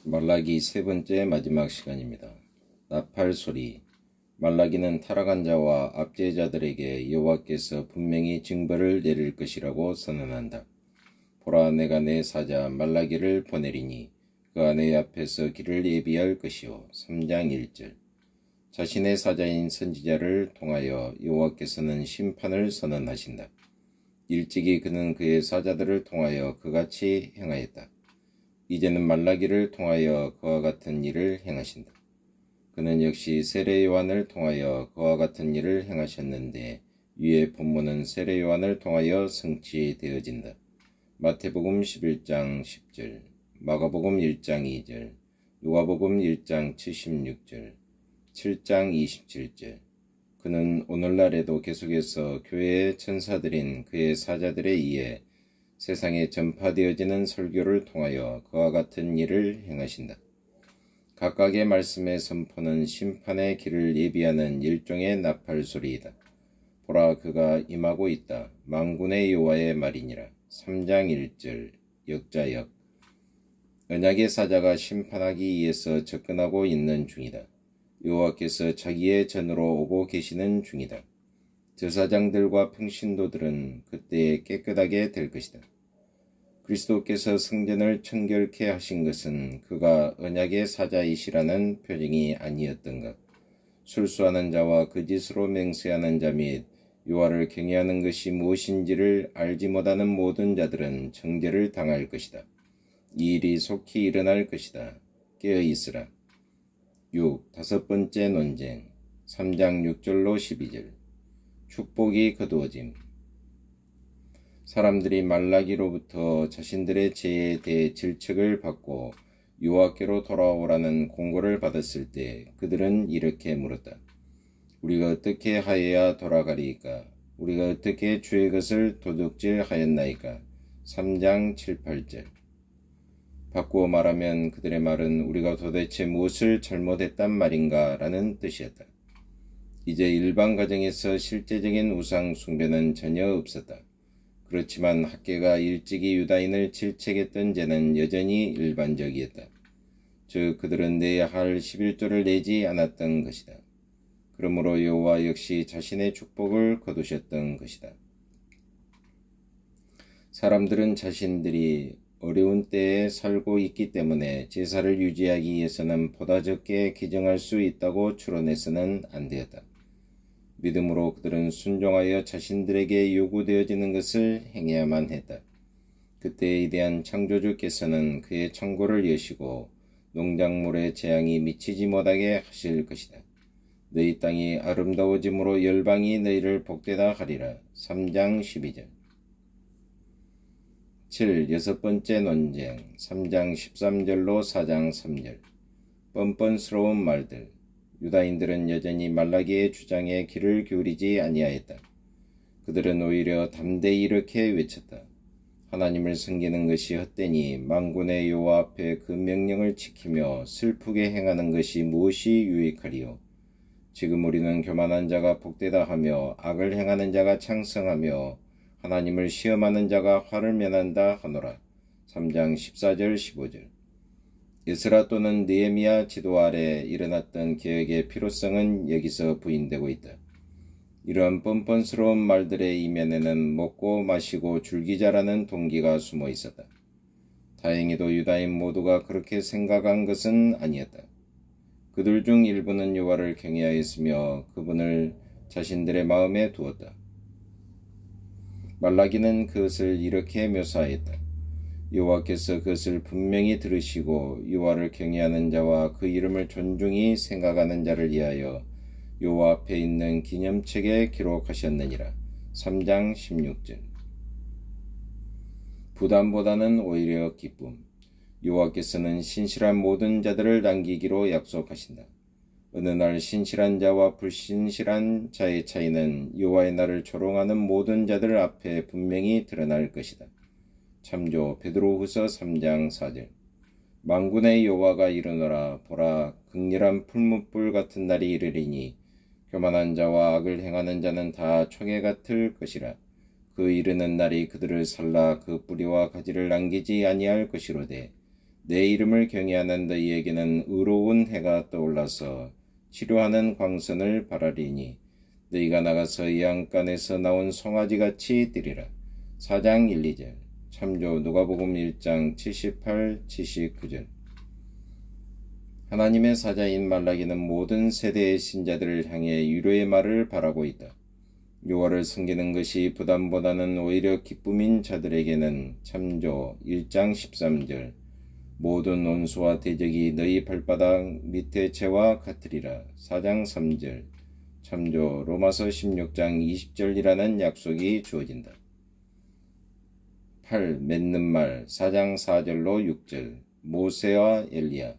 말라기 세 번째 마지막 시간입니다. 나팔 소리. 말라기는 타락한 자와 압제자들에게 여호와께서 분명히 징벌을 내릴 것이라고 선언한다. 보라, 내가 내 사자 말라기를 보내리니 그가 내 앞에서 길을 예비할 것이요. 3장 1절. 자신의 사자인 선지자를 통하여 여호와께서는 심판을 선언하신다. 일찍이 그는 그의 사자들을 통하여 그같이 행하였다. 이제는 말라기를 통하여 그와 같은 일을 행하신다. 그는 역시 세례 요한을 통하여 그와 같은 일을 행하셨는데 위의 본문은 세례 요한을 통하여 성취되어진다. 마태복음 11장 10절, 마가복음 1장 2절, 누가복음 1장 76절, 7장 27절. 그는 오늘날에도 계속해서 교회의 천사들인 그의 사자들에 의해 세상에 전파되어지는 설교를 통하여 그와 같은 일을 행하신다. 각각의 말씀의 선포는 심판의 길을 예비하는 일종의 나팔 소리이다. 보라, 그가 임하고 있다. 만군의 여호와의 말이니라. 3장 1절 역자역. 언약의 사자가 심판하기 위해서 접근하고 있는 중이다. 여호와께서 자기의 전으로 오고 계시는 중이다. 제사장들과 평신도들은 그때에 깨끗하게 될 것이다. 그리스도께서 성전을 청결케 하신 것은 그가 언약의 사자이시라는 표징이 아니었던가. 술수하는 자와 거짓으로 맹세하는 자 및 여호와를 경외하는 것이 무엇인지를 알지 못하는 모든 자들은 정죄를 당할 것이다. 이 일이 속히 일어날 것이다. 깨어있으라. 6. 다섯 번째 논쟁. 3장 6절로 12절. 축복이 거두어짐. 사람들이 말라기로부터 자신들의 죄에 대해 질책을 받고 여호와께로 돌아오라는 공고를 받았을 때 그들은 이렇게 물었다. 우리가 어떻게 하여야 돌아가리이까? 우리가 어떻게 주의 것을 도둑질하였나이까? 3장 7, 8절. 바꾸어 말하면 그들의 말은 우리가 도대체 무엇을 잘못했단 말인가? 라는 뜻이었다. 이제 일반 가정에서 실제적인 우상 숭배는 전혀 없었다. 그렇지만 학계가 일찍이 유다인을 질책했던 죄는 여전히 일반적이었다. 즉 그들은 내야 할 11조를 내지 않았던 것이다. 그러므로 여호와 역시 자신의 축복을 거두셨던 것이다. 사람들은 자신들이 어려운 때에 살고 있기 때문에 제사를 유지하기 위해서는 보다 적게 기증할 수 있다고 추론해서는 안 되었다. 믿음으로 그들은 순종하여 자신들에게 요구되어지는 것을 행해야만 했다. 그때에 대한 창조주께서는 그의 창고를 여시고 농작물의 재앙이 미치지 못하게 하실 것이다. 너희 땅이 아름다워짐으로 열방이 너희를 복되다 하리라. 3장 12절. 7. 여섯 번째 논쟁. 3장 13절로 4장 3절. 뻔뻔스러운 말들. 유다인들은 여전히 말라기의 주장에 귀를 기울이지 아니하였다. 그들은 오히려 담대히 이렇게 외쳤다. 하나님을 섬기는 것이 헛되니 만군의 여호와 앞에 그 명령을 지키며 슬프게 행하는 것이 무엇이 유익하리요? 지금 우리는 교만한 자가 복되다 하며 악을 행하는 자가 창성하며 하나님을 시험하는 자가 화를 면한다 하노라. 3장 14절 15절. 에스라 또는 느헤미야 지도 아래 일어났던 개혁의 필요성은 여기서 부인되고 있다. 이러한 뻔뻔스러운 말들의 이면에는 먹고 마시고 줄기자라는 동기가 숨어 있었다. 다행히도 유다인 모두가 그렇게 생각한 것은 아니었다. 그들 중 일부는 여호와를 경외하였으며 그분을 자신들의 마음에 두었다. 말라기는 그것을 이렇게 묘사하였다. 여호와께서 그것을 분명히 들으시고 여호와를 경외하는 자와 그 이름을 존중히 생각하는 자를 위하여 여호와 앞에 있는 기념책에 기록하셨느니라. 3장 16절. 부담보다는 오히려 기쁨. 여호와께서는 신실한 모든 자들을 남기기로 약속하신다. 어느 날 신실한 자와 불신실한 자의 차이는 여호와의 날을 조롱하는 모든 자들 앞에 분명히 드러날 것이다. 참조 베드로후서 3장 4절. 만군의 여호와가 이르노라. 보라, 극렬한 풀무불 같은 날이 이르리니 교만한 자와 악을 행하는 자는 다 총에 같을 것이라. 그 이르는 날이 그들을 살라 그 뿌리와 가지를 남기지 아니할 것이로되 내 이름을 경외하는 너희에게는 의로운 해가 떠올라서 치료하는 광선을 발하리니 너희가 나가서 이 안간에서 나온 송아지같이 뛰리라. 4장 1, 2절. 참조 누가복음 1장 78, 79절. 하나님의 사자인 말라기는 모든 세대의 신자들을 향해 위로의 말을 바라고 있다. 여호와를 섬기는 것이 부담보다는 오히려 기쁨인 자들에게는 참조 1장 13절. 모든 원수와 대적이 너희 발바닥 밑에 채와 같으리라. 4장 3절. 참조 로마서 16장 20절이라는 약속이 주어진다. 8. 맺는 말 4장 4절로 6절. 모세와 엘리야.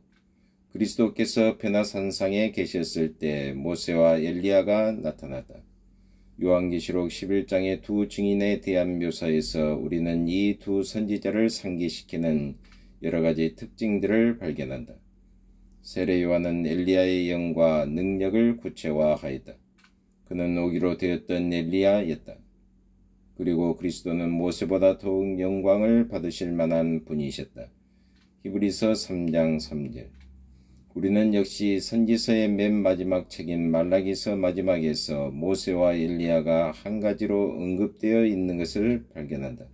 그리스도께서 변화산상에 계셨을 때 모세와 엘리야가 나타났다. 요한계시록 11장의 두 증인에 대한 묘사에서 우리는 이 두 선지자를 상기시키는 여러가지 특징들을 발견한다. 세례 요한은 엘리야의 영과 능력을 구체화하였다. 그는 오기로 되었던 엘리야였다. 그리고 그리스도는 모세보다 더욱 영광을 받으실 만한 분이셨다. 히브리서 3장 3절. 우리는 역시 선지서의 맨 마지막 책인 말라기서 마지막에서 모세와 엘리야가 한 가지로 언급되어 있는 것을 발견한다.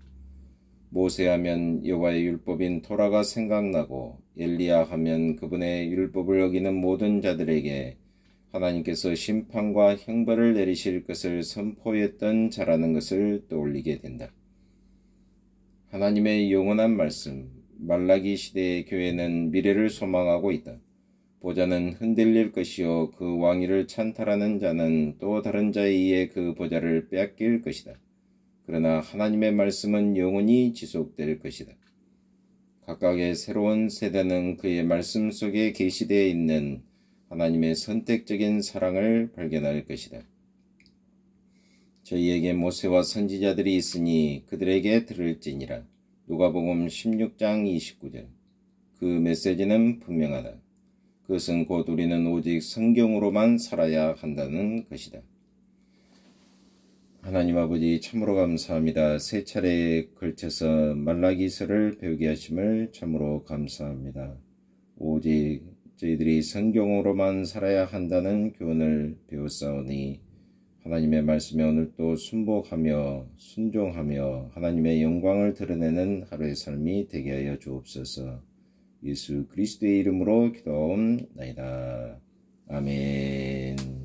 모세하면 여호와의 율법인 토라가 생각나고 엘리야 하면 그분의 율법을 어기는 모든 자들에게 하나님께서 심판과 형벌을 내리실 것을 선포했던 자라는 것을 떠올리게 된다. 하나님의 영원한 말씀, 말라기 시대의 교회는 미래를 소망하고 있다. 보좌는 흔들릴 것이요 그 왕위를 찬탈하는 자는 또 다른 자에 의해 그 보좌를 빼앗길 것이다. 그러나 하나님의 말씀은 영원히 지속될 것이다. 각각의 새로운 세대는 그의 말씀 속에 계시되어 있는 하나님의 선택적인 사랑을 발견할 것이다. 저희에게 모세와 선지자들이 있으니 그들에게 들을지니라. 누가복음 16장 29절. 그 메시지는 분명하다. 그것은 곧 우리는 오직 성경으로만 살아야 한다는 것이다. 하나님 아버지 참으로 감사합니다. 세 차례에 걸쳐서 말라기서를 배우게 하심을 참으로 감사합니다. 오직 저희들이 성경으로만 살아야 한다는 교훈을 배웠사오니 하나님의 말씀에 오늘도 순복하며 순종하며 하나님의 영광을 드러내는 하루의 삶이 되게 하여 주옵소서. 예수 그리스도의 이름으로 기도하옵나이다. 아멘.